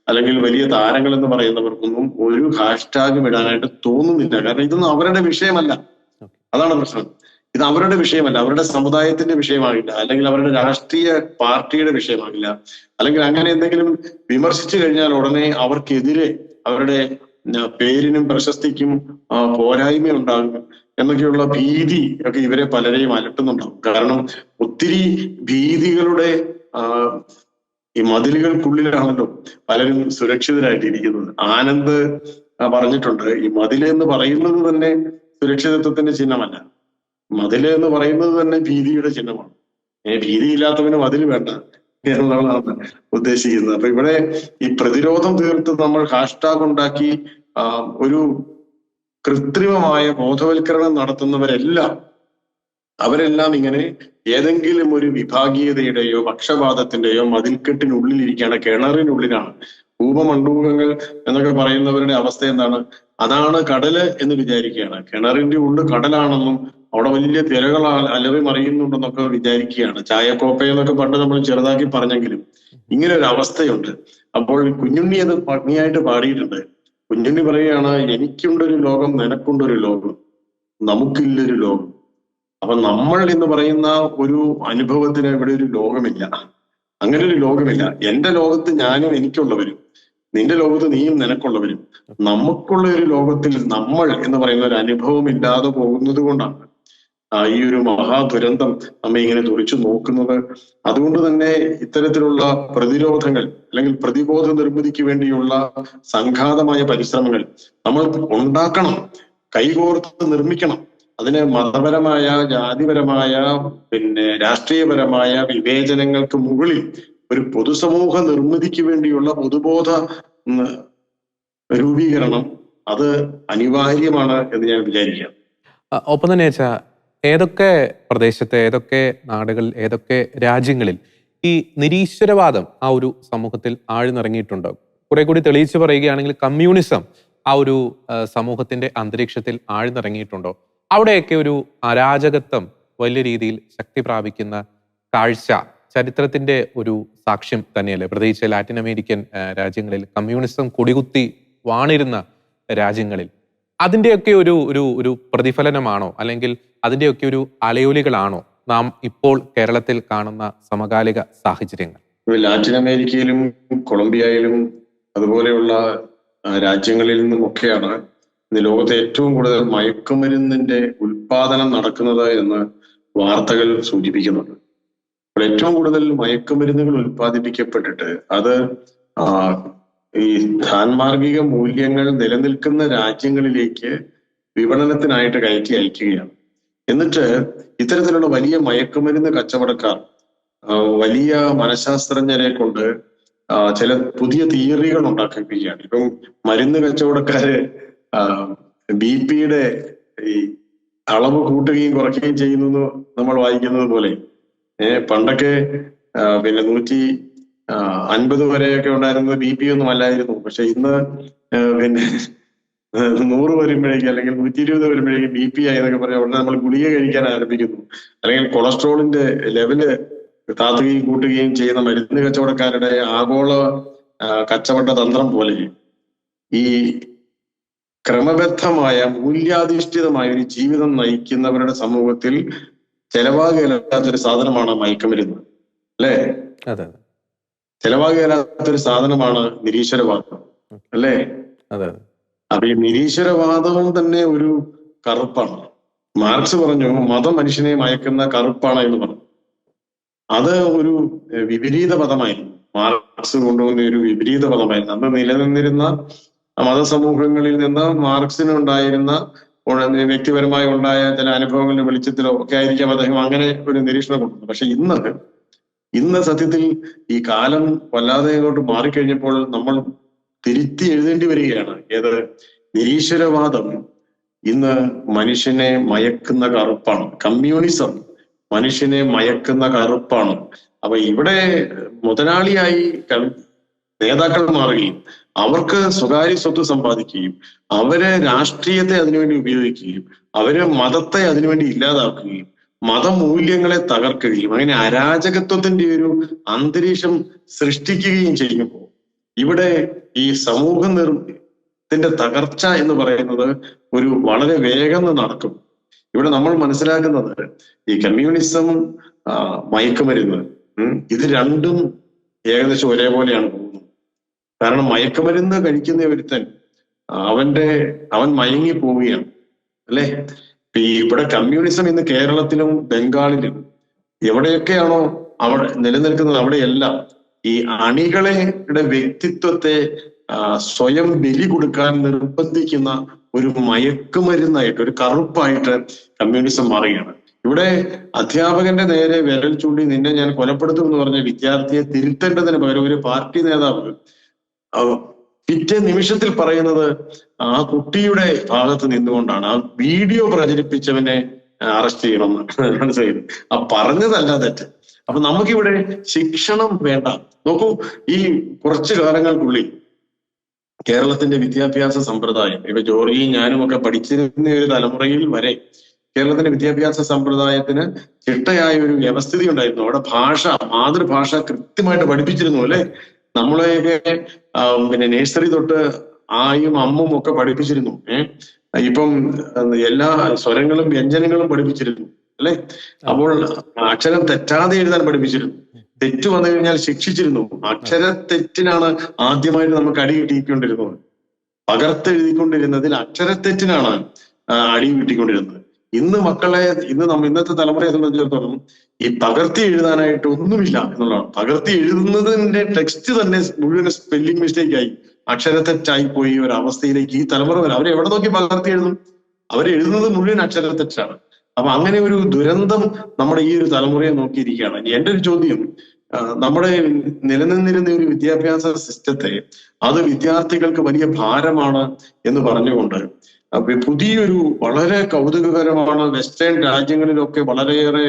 അല്ലെങ്കിൽ വലിയ താരങ്ങൾ എന്ന് പറയുന്നവർക്കൊന്നും ഒരു ഹാഷ്ടാഗും ഇടാനായിട്ട് തോന്നുന്നില്ല. കാരണം ഇതൊന്നും അവരുടെ വിഷയമല്ല. അതാണ് പ്രശ്നം. ഇത് അവരുടെ വിഷയമല്ല, അവരുടെ സമുദായത്തിന്റെ വിഷയമാകില്ല, അല്ലെങ്കിൽ അവരുടെ രാഷ്ട്രീയ പാർട്ടിയുടെ വിഷയമാകില്ല. അല്ലെങ്കിൽ അങ്ങനെ എന്തെങ്കിലും വിമർശിച്ചു കഴിഞ്ഞാൽ ഉടനെ അവർക്കെതിരെ അവരുടെ പേരിനും പ്രശസ്തിക്കും പോരായ്മ ഉണ്ടാകും എന്നൊക്കെയുള്ള ഭീതി ഒക്കെ ഇവരെ പലരെയും അലട്ടുന്നുണ്ടാവും. കാരണം ഒത്തിരി ഭീതികളുടെ ഈ മതിലുകൾക്കുള്ളിലാണല്ലോ പലരും സുരക്ഷിതരായിട്ടിരിക്കുന്നത്. ആനന്ദ് പറഞ്ഞിട്ടുണ്ട്, ഈ മതില് എന്ന് പറയുന്നത് തന്നെ സുരക്ഷിതത്വത്തിന്റെ ചിഹ്നമല്ല, മതില് എന്ന് പറയുന്നത് തന്നെ ഭീതിയുടെ ചിഹ്നമാണ്. ഭീതിയില്ലാത്തവന് മതില് വേണ്ട എന്നുള്ളതാണ് ഉദ്ദേശിക്കുന്നത്. അപ്പൊ ഇവിടെ ഈ പ്രതിരോധം തീർത്ത് നമ്മൾ ഹാഷ്ടാഗ് ഉണ്ടാക്കി ഒരു കൃത്രിമമായ ബോധവൽക്കരണം അവരെല്ലാം ഇങ്ങനെ ഏതെങ്കിലും ഒരു വിഭാഗീയതയുടെയോ പക്ഷപാതത്തിന്റെയോ മതിൽക്കെട്ടിനുള്ളിലിരിക്കുകയാണ്, കിണറിനുള്ളിലാണ്. ഭൂമണ്ഡൂകങ്ങൾ എന്നൊക്കെ പറയുന്നവരുടെ അവസ്ഥ എന്താണ്? അതാണ് കടല് എന്ന് വിചാരിക്കുകയാണ്. കിണറിന്റെ ഉള്ളിൽ കടലാണെന്നും അവിടെ വലിയ തിരകൾ അലറി മറിയുന്നുണ്ടെന്നൊക്കെ വിചാരിക്കുകയാണ്. ചായക്കോപ്പയെന്നൊക്കെ പണ്ട് നമ്മൾ ചെറുതാക്കി പറഞ്ഞെങ്കിലും ഇങ്ങനെ ഒരു അവസ്ഥയുണ്ട്. അപ്പോൾ കുഞ്ഞുണ്ണി അത് ഭംഗിയായിട്ട് പാടിയിട്ടുണ്ട്. കുഞ്ഞുണ്ണി പറയുകയാണ്, എനിക്കുണ്ടൊരു ലോകം, നിനക്കുണ്ടൊരു ലോകം, നമുക്കില്ലൊരു ലോകം. അപ്പൊ നമ്മൾ എന്ന് പറയുന്ന ഒരു അനുഭവത്തിന് ഇവിടെ ഒരു ലോകമില്ല. അങ്ങനെ ഒരു ലോകമില്ല. എന്റെ ലോകത്ത് ഞാനും എനിക്കുള്ളവരും, നിന്റെ ലോകത്ത് നീയും നിനക്കുള്ളവരും, നമുക്കുള്ള ഒരു ലോകത്തിൽ നമ്മൾ എന്ന് പറയുന്ന ഒരു അനുഭവം ഇല്ലാതെ പോകുന്നത് കൊണ്ടാണ് ഈ ഒരു മഹാദുരന്തം നമ്മെ ഇങ്ങനെ തുറിച്ചു നോക്കുന്നത്. അതുകൊണ്ട് തന്നെ ഇത്തരത്തിലുള്ള പ്രതിരോധങ്ങൾ അല്ലെങ്കിൽ പ്രതിബോധ നിർമ്മിതിക്ക് വേണ്ടിയുള്ള സംഘാതമായ പരിശ്രമങ്ങൾ നമ്മൾ ഉണ്ടാക്കണം, കൈകോർത്ത് നിർമ്മിക്കണം. അതിന് മതപരമായ, ജാതിപരമായ, രാഷ്ട്രീയപരമായ വിവേചനങ്ങൾക്ക് മുകളിൽ ഒരു പൊതുസമൂഹ നിർമ്മിതിക്ക് വേണ്ടിയുള്ള പൊതുബോധ രൂപീകരണം അത് അനിവാര്യമാണ് എന്ന് ഞാൻ വിചാരിക്കാം. ഒപ്പം തന്നെ ഏതൊക്കെ പ്രദേശത്ത്, ഏതൊക്കെ നാടുകളിൽ, ഏതൊക്കെ രാജ്യങ്ങളിൽ ഈ നിരീശ്വരവാദം ആ ഒരു സമൂഹത്തിൽ ആഴ്ന്നിറങ്ങിയിട്ടുണ്ടോ? കുറെ കൂടി തെളിയിച്ചു പറയുകയാണെങ്കിൽ കമ്മ്യൂണിസം ആ ഒരു സമൂഹത്തിന്റെ അന്തരീക്ഷത്തിൽ ആഴ്ന്നിറങ്ങിയിട്ടുണ്ടോ? അവിടെയൊക്കെ ഒരു അരാജകത്വം വലിയ രീതിയിൽ ശക്തി പ്രാപിക്കുന്ന കാഴ്ച ചരിത്രത്തിന്റെ ഒരു സാക്ഷ്യം തന്നെയല്ലേ? പ്രത്യേകിച്ച് ലാറ്റിൻ അമേരിക്കൻ രാജ്യങ്ങളിൽ കമ്മ്യൂണിസം കൊടികുത്തി വാണിരുന്ന രാജ്യങ്ങളിൽ അതിൻ്റെയൊക്കെ ഒരു പ്രതിഫലനമാണോ, അല്ലെങ്കിൽ അതിൻ്റെയൊക്കെ ഒരു അലയൊലികളാണോ നാം ഇപ്പോൾ കേരളത്തിൽ കാണുന്ന സമകാലിക സാഹചര്യങ്ങൾ? ലാറ്റിൻ അമേരിക്കയിലും കൊളംബിയയിലും അതുപോലെയുള്ള രാജ്യങ്ങളിൽ നിന്നുമൊക്കെയാണ് ഇന്ന് ലോകത്തെ ഏറ്റവും കൂടുതൽ മയക്കുമരുന്നിന്റെ ഉൽപാദനം നടക്കുന്നത് എന്ന് വാർത്തകൾ സൂചിപ്പിക്കുന്നുണ്ട്. അപ്പോൾ ഏറ്റവും കൂടുതൽ മയക്കുമരുന്നുകൾ ഉൽപ്പാദിപ്പിക്കപ്പെട്ടിട്ട് അത് ഈ സാൻമാർഗിക മൂല്യങ്ങൾ നിലനിൽക്കുന്ന രാജ്യങ്ങളിലേക്ക് വിപണനത്തിനായിട്ട് കയറ്റി അയക്കുകയാണ്. എന്നിട്ട് ഇത്തരത്തിലുള്ള വലിയ മയക്കുമരുന്ന് കച്ചവടക്കാർ വലിയ മനഃശാസ്ത്രജ്ഞരെ കൊണ്ട് ചില പുതിയ തിയറികൾ ഉണ്ടാക്കിപ്പിക്കുകയാണ്. ഇപ്പം മരുന്ന് കച്ചവടക്കാര് BP-യുടെ ഈ അളവ് കൂട്ടുകയും കുറയ്ക്കുകയും ചെയ്യുന്നു നമ്മൾ വായിക്കുന്നത് പോലെ. പണ്ടൊക്കെ 150 വരെയൊക്കെ ഉണ്ടായിരുന്നത് BP ഒന്നും അല്ലായിരുന്നു. പക്ഷെ ഇന്ന് 100 വരുമ്പോഴേക്കും അല്ലെങ്കിൽ 120 വരുമ്പോഴേക്കും BP ആയി എന്നൊക്കെ പറഞ്ഞാൽ ഉടനെ നമ്മൾ ഗുളിക കഴിക്കാൻ ആരംഭിക്കുന്നു. അല്ലെങ്കിൽ കൊളസ്ട്രോളിന്റെ ലെവല് താത്തുകയും കൂട്ടുകയും ചെയ്യുന്ന മരുന്ന് കച്ചവടക്കാരുടെ ആഗോള കച്ചവട തന്ത്രം പോലെ ഈ ക്രമബദ്ധമായ മൂല്യാധിഷ്ഠിതമായ ഒരു ജീവിതം നയിക്കുന്നവരുടെ സമൂഹത്തിൽ ചെലവാകില്ലാത്തൊരു സാധനമാണ് മയക്കുമരുന്ന്, അല്ലേ? ചെലവാകില്ലാത്തൊരു സാധനമാണ് നിരീശ്വരവാദം, അല്ലേ? അപ്പൊ ഈ നിരീശ്വരവാദവും തന്നെ ഒരു കറുപ്പാണ്. മാർക്സ് പറഞ്ഞു മതം മനുഷ്യനെ മയക്കുന്ന കറുപ്പാണ് എന്ന് പറഞ്ഞു. അത് ഒരു വിപരീത പദമായിരുന്നു. മാർക്സ് കൊണ്ടുവന്ന ഒരു വിപരീത പദമായിരുന്നു. അന്ന് നിലനിന്നിരുന്ന മതസമൂഹങ്ങളിൽ നിന്ന് മാർക്സിന് ഉണ്ടായിരുന്ന വ്യക്തിപരമായി ഉണ്ടായ ചില അനുഭവങ്ങളുടെ വെളിച്ചത്തിലോ ഒക്കെ ആയിരിക്കാം അദ്ദേഹം അങ്ങനെ ഒരു നിരീക്ഷണം കൊണ്ടുവന്നത്. പക്ഷെ ഇന്ന് സത്യത്തിൽ ഈ കാലം വല്ലാതെ അങ്ങോട്ട് മാറിക്കഴിഞ്ഞപ്പോൾ നമ്മൾ തിരുത്തി എഴുതേണ്ടി വരികയാണ്. ഏത് നിരീശ്വരവാദം ഇന്ന് മനുഷ്യനെ മയക്കുന്ന കറുപ്പാണ്. കമ്മ്യൂണിസം മനുഷ്യനെ മയക്കുന്ന കറുപ്പാണ്. അപ്പൊ ഇവിടെ മുതലാളിയായി നേതാക്കൾ മാറുകയും അവർക്ക് സ്വകാര്യ സ്വത്ത് സമ്പാദിക്കുകയും അവര് രാഷ്ട്രീയത്തെ അതിനുവേണ്ടി ഉപയോഗിക്കുകയും അവര് മതത്തെ അതിനുവേണ്ടി ഇല്ലാതാക്കുകയും മതമൂല്യങ്ങളെ തകർക്കുകയും അങ്ങനെ അരാജകത്വത്തിന്റെ ഒരു അന്തരീക്ഷം സൃഷ്ടിക്കുകയും ചെയ്യുമ്പോൾ ഇവിടെ ഈ സമൂഹത്തിന്റെ തകർച്ച എന്ന് പറയുന്നത് ഒരു വളരെ വേഗം നടക്കും. ഇവിടെ നമ്മൾ മനസ്സിലാക്കുന്നത് ഈ കമ്മ്യൂണിസം, മയക്കുമരുന്ന്, ഇത് രണ്ടും ഏകദേശം ഒരേപോലെയാണ് പോകുന്നത്. കാരണം മയക്കുമരുന്ന് കഴിക്കുന്ന ഒരുത്തൻ അവൻ മയങ്ങി പോവുകയാണ്, അല്ലെ? ഇവിടെ കമ്മ്യൂണിസം ഇന്ന് കേരളത്തിലും ബംഗാളിലും എവിടെയൊക്കെയാണോ അവിടെ നിലനിൽക്കുന്നത് അവിടെയെല്ലാം ഈ അണികളുടെ വ്യക്തിത്വത്തെ സ്വയം ബലി കൊടുക്കാൻ നിർബന്ധിക്കുന്ന ഒരു മയക്കുമരുന്നായിട്ട്, ഒരു കറുപ്പായിട്ട് കമ്മ്യൂണിസം മാറുകയാണ്. ഇവിടെ അധ്യാപകന്റെ നേരെ വിരൽ ചൂണ്ടി നിന്നെ ഞാൻ കൊലപ്പെടുത്തും എന്ന് പറഞ്ഞ വിദ്യാർത്ഥിയെ തിരുത്തേണ്ടതിന് പകരം ഒരു പാർട്ടി നേതാവ് പിറ്റേ നിമിഷത്തിൽ പറയുന്നത് ആ കുട്ടിയുടെ ഭാഗത്ത് നിന്നുകൊണ്ടാണ്. ആ വീഡിയോ പ്രചരിപ്പിച്ചവനെ അറസ്റ്റ് ചെയ്യണം മനസ്സിലായത്. ആ പറഞ്ഞതല്ല തെറ്റ്. അപ്പൊ നമുക്കിവിടെ ശിക്ഷണം വേണ്ട. നോക്കൂ, ഈ കുറച്ചു കാലങ്ങൾക്കുള്ളിൽ കേരളത്തിന്റെ വിദ്യാഭ്യാസ സമ്പ്രദായം, ഇപ്പൊ ജോർജിയും ഞാനും ഒക്കെ പഠിച്ചിരുന്ന ഒരു തലമുറയിൽ വരെ കേരളത്തിന്റെ വിദ്യാഭ്യാസ സമ്പ്രദായത്തിന് ചിട്ടയായ ഒരു വ്യവസ്ഥിതി ഉണ്ടായിരുന്നു. അവിടെ മാതൃഭാഷ കൃത്യമായിട്ട് പഠിപ്പിച്ചിരുന്നു, അല്ലെ? നമ്മളെയൊക്കെ പിന്നെ നേഴ്സറി തൊട്ട് ആയും അമ്മും ഒക്കെ പഠിപ്പിച്ചിരുന്നു. ഇപ്പം എല്ലാ സ്വരങ്ങളും വ്യഞ്ജനങ്ങളും പഠിപ്പിച്ചിരുന്നു, അല്ലെ? അപ്പോൾ അക്ഷരം തെറ്റാതെ എഴുതാൻ പഠിപ്പിച്ചിരുന്നു. തെറ്റ് വന്നു കഴിഞ്ഞാൽ ശിക്ഷിച്ചിരുന്നു. അക്ഷരത്തെറ്റിനാണ് ആദ്യമായിട്ട് നമുക്ക് അടി കിട്ടിക്കൊണ്ടിരുന്നത്. പകർത്തെഴുതിക്കൊണ്ടിരുന്നതിൽ അക്ഷരത്തെറ്റിനാണ് അടി കിട്ടിക്കൊണ്ടിരുന്നത്. ഇന്നത്തെ തലമുറയെ സംബന്ധിച്ചിടത്തോളം ഈ പകർത്തി എഴുതാനായിട്ട് ഒന്നുമില്ല എന്നുള്ളതാണ്. പകർത്തി എഴുതുന്നതിന്റെ ടെക്സ്റ്റ് തന്നെ മുഴുവൻ സ്പെല്ലിംഗ് മിസ്റ്റേക്കായി, അക്ഷരത്തെറ്റായി പോയി ഒരു അവസ്ഥയിലേക്ക് ഈ തലമുറ വരും. അവരെവിടെ നോക്കി പകർത്തി എഴുതും? അവരെഴുതുന്നത് മുഴുവൻ അക്ഷരത്തെറ്റാണ്. അപ്പൊ അങ്ങനെ ഒരു ദുരന്തം നമ്മുടെ ഈ ഒരു തലമുറയെ നോക്കിയിരിക്കുകയാണ്. എന്റെ ഒരു ചോദ്യം, നമ്മുടെ നിലനിന്നിരുന്ന ഒരു വിദ്യാഭ്യാസ സിസ്റ്റത്തെ അത് വിദ്യാർത്ഥികൾക്ക് വലിയ ഭാരമാണ് എന്ന് പറഞ്ഞുകൊണ്ട് പുതിയൊരു വളരെ കൗതുകകരമാണ്, വെസ്റ്റേൺ രാജ്യങ്ങളിലൊക്കെ വളരെയേറെ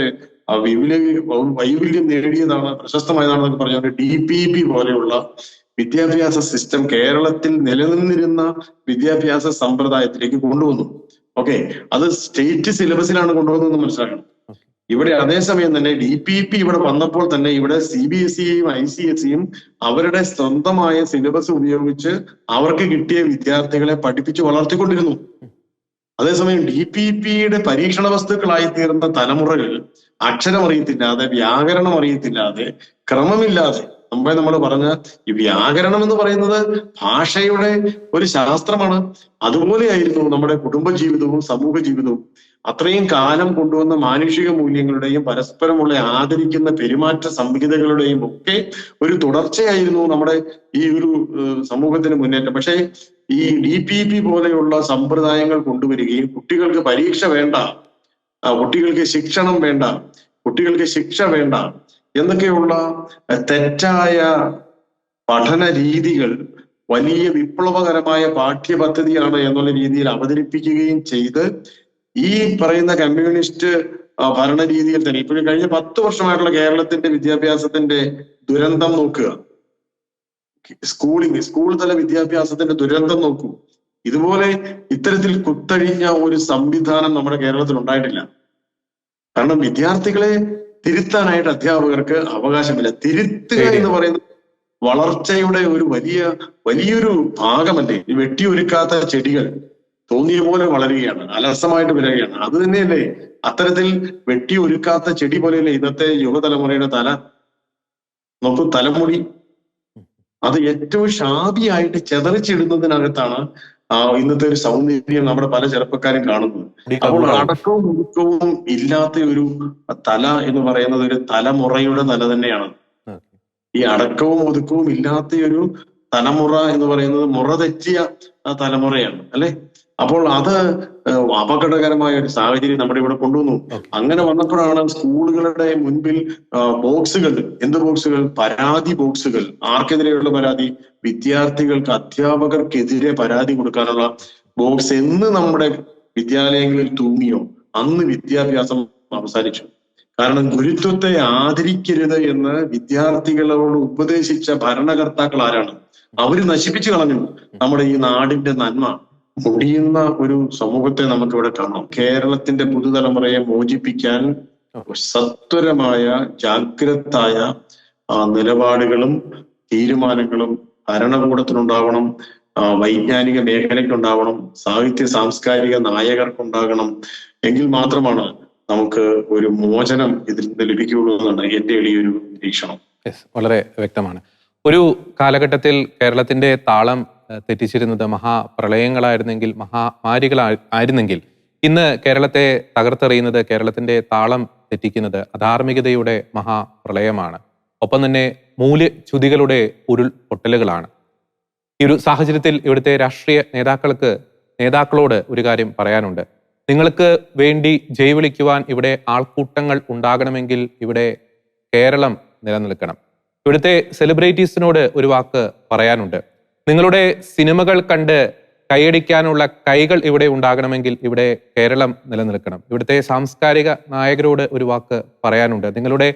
വൈവില്യം നേടിയതാണ്, പ്രശസ്തമായതാണെന്നൊക്കെ പറഞ്ഞുകൊണ്ട് DPP പോലെയുള്ള വിദ്യാഭ്യാസ സിസ്റ്റം കേരളത്തിൽ നിലനിന്നിരുന്ന വിദ്യാഭ്യാസ സമ്പ്രദായത്തിലേക്ക് കൊണ്ടുവന്നു. ഓക്കെ, അത് സ്റ്റേറ്റ് സിലബസിലാണ് കൊണ്ടുവന്നതെന്ന് മനസ്സിലാക്കണം. ഇവിടെ അതേസമയം തന്നെ DPP ഇവിടെ വന്നപ്പോൾ തന്നെ ഇവിടെ CBSEയും ICSEയും അവരുടെ സ്വന്തമായ സിലബസ് ഉപയോഗിച്ച് അവർക്ക് കിട്ടിയ വിദ്യാർത്ഥികളെ പഠിപ്പിച്ച് വളർത്തിക്കൊണ്ടിരുന്നു. അതേസമയം DPPയുടെ പരീക്ഷണ വസ്തുക്കളായി തീർന്ന തലമുറകൾ അക്ഷരം അറിയത്തില്ലാതെ, വ്യാകരണം അറിയത്തില്ലാതെ, ക്രമമില്ലാതെ, മുമ്പേ നമ്മൾ പറഞ്ഞ ഈ വ്യാകരണം എന്ന് പറയുന്നത് ഭാഷയുടെ ഒരു ശാസ്ത്രമാണ്. അതുപോലെയായിരുന്നു നമ്മുടെ കുടുംബജീവിതവും സമൂഹ ജീവിതവും. അത്രയും കാലം കൊണ്ടുവന്ന മാനുഷിക മൂല്യങ്ങളുടെയും പരസ്പരമുള്ള ആദരിക്കുന്ന പെരുമാറ്റ സംഹിതകളുടെയും ഒക്കെ ഒരു തുടർച്ചയായിരുന്നു നമ്മുടെ ഈ ഒരു സമൂഹത്തിന് മുന്നേറ്റം. പക്ഷേ ഈ DPP പോലെയുള്ള സമ്പ്രദായങ്ങൾ കൊണ്ടുവരികയും കുട്ടികൾക്ക് പരീക്ഷ വേണ്ട, കുട്ടികൾക്ക് ശിക്ഷണം വേണ്ട, കുട്ടികൾക്ക് ശിക്ഷ വേണ്ട എന്നൊക്കെയുള്ള തെറ്റായ പഠന രീതികൾ വലിയ വിപ്ലവകരമായ പാഠ്യപദ്ധതിയാണ് എന്നുള്ള രീതിയിൽ അവതരിപ്പിക്കുകയും ചെയ്ത് ഈ പറയുന്ന കമ്മ്യൂണിസ്റ്റ് ഭരണരീതിയിൽ തന്നെ ഇപ്പോഴും കഴിഞ്ഞ 10 വർഷമായിട്ടുള്ള കേരളത്തിന്റെ വിദ്യാഭ്യാസത്തിന്റെ ദുരന്തം നോക്കുക. സ്കൂൾ തല വിദ്യാഭ്യാസത്തിന്റെ ദുരന്തം നോക്കൂ. ഇതുപോലെ ഇത്തരത്തിൽ കുത്തഴിഞ്ഞ ഒരു സംവിധാനം നമ്മുടെ കേരളത്തിൽ ഉണ്ടായിട്ടില്ല. കാരണം വിദ്യാർത്ഥികളെ തിരുത്താനായിട്ട് അധ്യാപകർക്ക് അവകാശമില്ല. തിരുത്തുക എന്ന് പറയുന്നത് വളർച്ചയുടെ ഒരു വലിയൊരു ഭാഗമല്ലേ. വെട്ടിയൊരുക്കാത്ത ചെടികൾ തോന്നിയ പോലെ വളരുകയാണ്, അലസമായിട്ട് വിലകുകയാണ്. അത് തന്നെയല്ലേ അത്തരത്തിൽ വെട്ടിയൊരുക്കാത്ത ചെടി പോലെയല്ലേ ഇന്നത്തെ യുവതലമുറയുടെ നോക്കൂ, തലമുടി അത് ഏറ്റവും ഷാബിയായിട്ട് ചെതറിച്ചിടുന്നതിനകത്താണ് ഇന്നത്തെ ഒരു സൗന്ദര്യം നമ്മുടെ പല ചെറുപ്പക്കാരും കാണുന്നത്. അപ്പോൾ അടക്കവും ഒതുക്കവും ഇല്ലാത്ത ഒരു തല എന്ന് പറയുന്നത് ഒരു തലമുറയുടെ തല തന്നെയാണ്. ഈ അടക്കവും ഒതുക്കവും ഇല്ലാത്ത ഒരു തലമുറ എന്ന് പറയുന്നത് മുറ തെറ്റിയ തലമുറയാണ് അല്ലെ. അപ്പോൾ അത് അപകടകരമായ ഒരു സാഹചര്യം നമ്മുടെ ഇവിടെ കൊണ്ടുവന്നു. അങ്ങനെ വന്നപ്പോഴാണ് സ്കൂളുകളുടെ മുൻപിൽ ബോക്സുകൾ, എന്ത് ബോക്സുകൾ? പരാതി ബോക്സുകൾ. ആർക്കെതിരെയുള്ള പരാതി? വിദ്യാർത്ഥികൾക്ക്, അധ്യാപകർക്കെതിരെ പരാതി കൊടുക്കാനുള്ള ബോക്സ് എന്ന് നമ്മുടെ വിദ്യാലയങ്ങളിൽ തൂങ്ങിയോ അന്ന് വിദ്യാഭ്യാസം അവസാനിച്ചു. കാരണം ഗുരുത്വത്തെ ആദരിക്കരുത് എന്ന് വിദ്യാർത്ഥികളോട് ഉപദേശിച്ച ഭരണകർത്താക്കൾ ആരാണ്? അവര് നശിപ്പിച്ചു കളഞ്ഞു നമ്മുടെ ഈ നാടിന്റെ നന്മ. മുടിയുന്ന ഒരു സമൂഹത്തെ നമുക്ക് ഇവിടെ കാണാം. കേരളത്തിന്റെ പുതുതലമുറയെ മോചിപ്പിക്കാൻ സത്വരമായ ജാഗ്രതായ നിലപാടുകളും തീരുമാനങ്ങളും ഭരണകൂടത്തിനുണ്ടാവണം, വൈജ്ഞാനിക മേഖലയ്ക്കുണ്ടാവണം, സാഹിത്യ സാംസ്കാരിക നായകർക്കുണ്ടാകണം. എങ്കിൽ മാത്രമാണ് നമുക്ക് ഒരു മോചനം ഇതിൽ നിന്ന് ലഭിക്കുകയുള്ളൂ എന്നാണ് എന്റെ എളിയൊരു നിരീക്ഷണം. വളരെ വ്യക്തമാണ്. ഒരു കാലഘട്ടത്തിൽ കേരളത്തിന്റെ താളം തെറ്റിച്ചിരുന്നത് മഹാപ്രളയങ്ങളായിരുന്നെങ്കിൽ, മഹാമാരികളായിരുന്നെങ്കിൽ, ഇന്ന് കേരളത്തെ തകർത്തെറിയുന്നത്, കേരളത്തിന്റെ താളം തെറ്റിക്കുന്നത് അധാർമികതയുടെ മഹാപ്രളയമാണ്. ഒപ്പം തന്നെ മൂല്യച്യുതികളുടെ ഉരുൾപൊട്ടലുകളാണ്. ഈ ഒരു സാഹചര്യത്തിൽ ഇവിടുത്തെ രാഷ്ട്രീയ നേതാക്കളോട് ഒരു കാര്യം പറയാനുണ്ട്. നിങ്ങൾക്ക് വേണ്ടി ജയ് വിളിക്കുവാൻ ഇവിടെ ആൾക്കൂട്ടങ്ങൾ ഉണ്ടാകണമെങ്കിൽ ഇവിടെ കേരളം നിലനിൽക്കണം. ഇവിടുത്തെ സെലിബ്രിറ്റീസിനോട് ഒരു വാക്ക് പറയാനുണ്ട്. നിങ്ങളുടെ സിനിമകൾ കണ്ട് കൈയടിക്കാനുള്ള കൈകൾ ഇവിടെ ഉണ്ടാകണമെങ്കിൽ ഇവിടെ കേരളം നിലനിൽക്കണം. ഇവിടുത്തെ സാംസ്കാരിക നായകരോട് ഒരു വാക്ക് പറയാനുണ്ട്. നിങ്ങളുടെ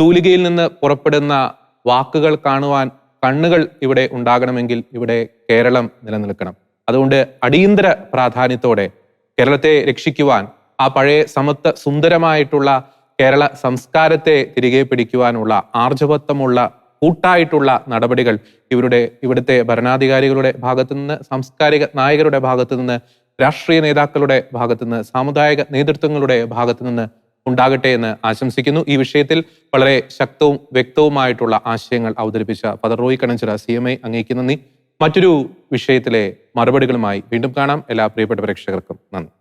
തൂലികയിൽ നിന്ന് പുറപ്പെടുന്ന വാക്കുകൾ കാണുവാൻ കണ്ണുകൾ ഇവിടെ ഉണ്ടാകണമെങ്കിൽ ഇവിടെ കേരളം നിലനിൽക്കണം. അതുകൊണ്ട് അടിയന്തര പ്രാധാന്യത്തോടെ കേരളത്തെ രക്ഷിക്കുവാൻ, ആ പഴയ സമത്വ സുന്ദരമായിട്ടുള്ള കേരള സംസ്കാരത്തെ തിരികെ പിടിക്കുവാനുള്ള ആർജവത്വമുള്ള കൂട്ടായിട്ടുള്ള നടപടികൾ ഇവിടുത്തെ ഭരണാധികാരികളുടെ ഭാഗത്തുനിന്ന്, സാംസ്കാരിക നായകരുടെ ഭാഗത്തുനിന്ന്, രാഷ്ട്രീയ നേതാക്കളുടെ ഭാഗത്തുനിന്ന്, സാമുദായിക നേതൃത്വങ്ങളുടെ ഭാഗത്തുനിന്ന് ഉണ്ടാകട്ടെ എന്ന് ആശംസിക്കുന്നു. ഈ വിഷയത്തിൽ വളരെ ശക്തവും വ്യക്തവുമായിട്ടുള്ള ആശയങ്ങൾ അവതരിപ്പിച്ച ഫാദർ റോയ് കണഞ്ചിറ CMI അങ്ങേക്ക് നന്ദി. മറ്റൊരു വിഷയത്തിലെ മറുപടികളുമായി വീണ്ടും കാണാം. എല്ലാ പ്രിയപ്പെട്ട പ്രേക്ഷകർക്കും നന്ദി.